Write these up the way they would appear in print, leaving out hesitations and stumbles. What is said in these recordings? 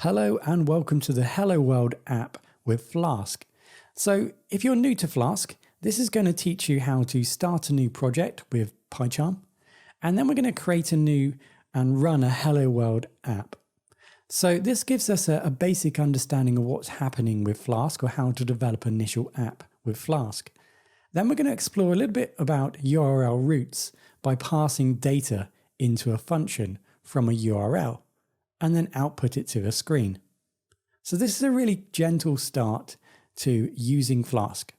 Hello and welcome to the Hello World app with Flask. So if you're new to Flask, this is going to teach you how to start a new project with PyCharm, and then we're going to create a new and run a Hello World app. So this gives us a basic understanding of what's happening with Flask or how to develop an initial app with Flask. Then we're going to explore a little bit about URL routes by passing data into a function from a URL, and then output it to a screen. So this is a really gentle start to using Flask.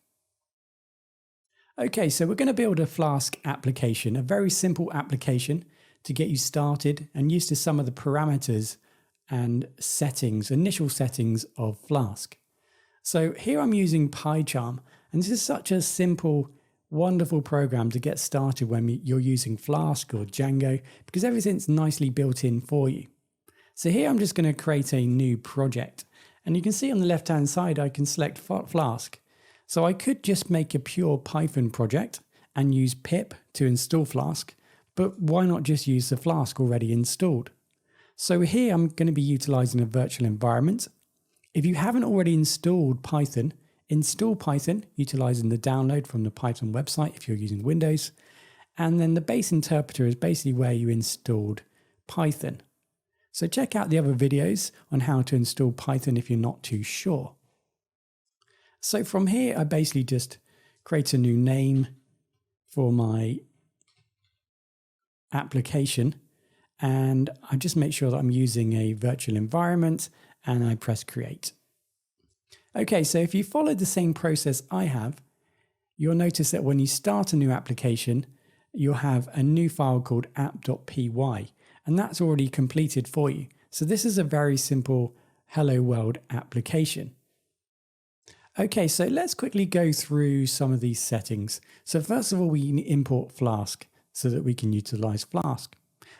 Okay, so we're going to build a Flask application, a very simple application to get you started and used to some of the parameters and settings, initial settings of Flask. So here I'm using PyCharm, and this is such a simple, wonderful program to get started when you're using Flask or Django, because everything's nicely built in for you. So here I'm just going to create a new project, and you can see on the left hand side I can select Flask. So I could just make a pure Python project and use pip to install Flask, but why not just use the Flask already installed? So here I'm going to be utilizing a virtual environment. If you haven't already installed Python, install Python utilizing the download from the Python website if you're using Windows, and then the base interpreter is basically where you installed Python. So check out the other videos on how to install Python if you're not too sure. So from here, I basically just create a new name for my application, and I just make sure that I'm using a virtual environment, and I press create. Okay, so if you follow the same process I have, you'll notice that when you start a new application, you'll have a new file called app.py. And that's already completed for you. So this is a very simple Hello World application. Okay, so let's quickly go through some of these settings. So first of all, we import Flask so that we can utilize Flask.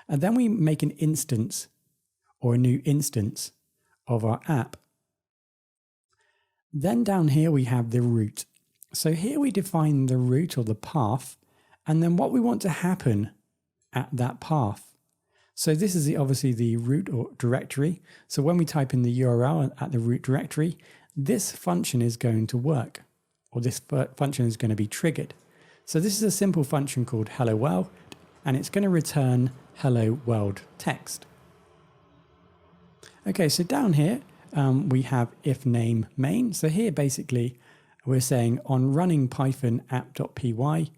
And then we make an instance or a new instance of our app. Then down here we have the route. So here we define the route or the path, and then what we want to happen at that path. So this is obviously the root or directory. So when we type in the URL at the root directory, this function is going to work, or this function is going to be triggered. So this is a simple function called hello world, and it's going to return hello world text. Okay, so down here we have if name main. So here basically we're saying on running Python app.py,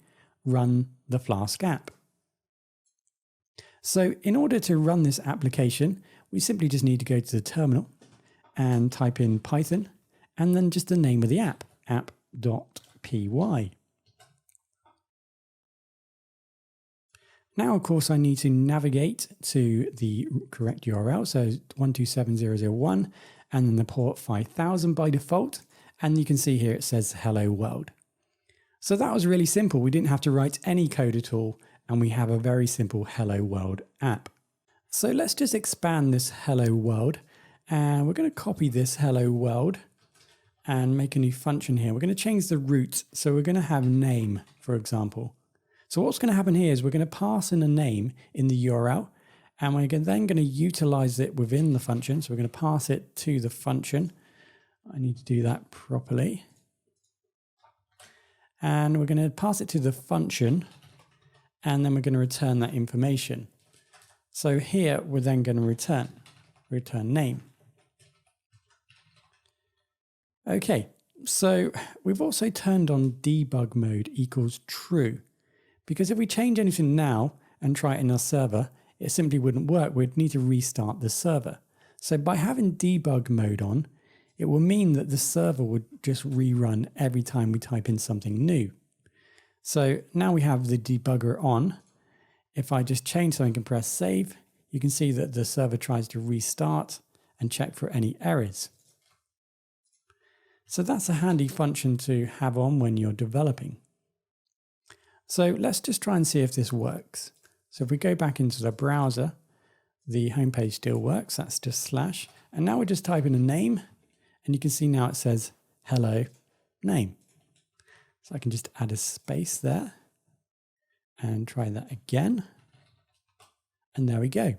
run the Flask app. So in order to run this application, we simply just need to go to the terminal and type in Python and then just the name of the app, app.py. Now, of course, I need to navigate to the correct URL. So 127001 and then the port 5000 by default. And you can see here it says hello world. So that was really simple. We didn't have to write any code at all, and we have a very simple Hello World app. So let's just expand this Hello World, and we're going to copy this Hello World and make a new function here. We're going to change the root, so we're going to have name, for example. So what's going to happen here is we're going to pass in a name in the URL, and we're then going to utilize it within the function. So we're going to pass it to the function. I need to do that properly. And we're going to pass it to the function, and then we're going to return that information. So here we're then going to return name. Okay, so we've also turned on debug mode equals true, because if we change anything now and try it in our server, it simply wouldn't work. We'd need to restart the server. So by having debug mode on, it will mean that the server would just rerun every time we type in something new. So now we have the debugger on. If I just change something and press save, you can see that the server tries to restart and check for any errors. So that's a handy function to have on when you're developing. So let's just try and see if this works. So if we go back into the browser, the homepage still works. That's just slash. And now we're just typing a name, and you can see now it says hello name. So I can just add a space there and try that again. And there we go.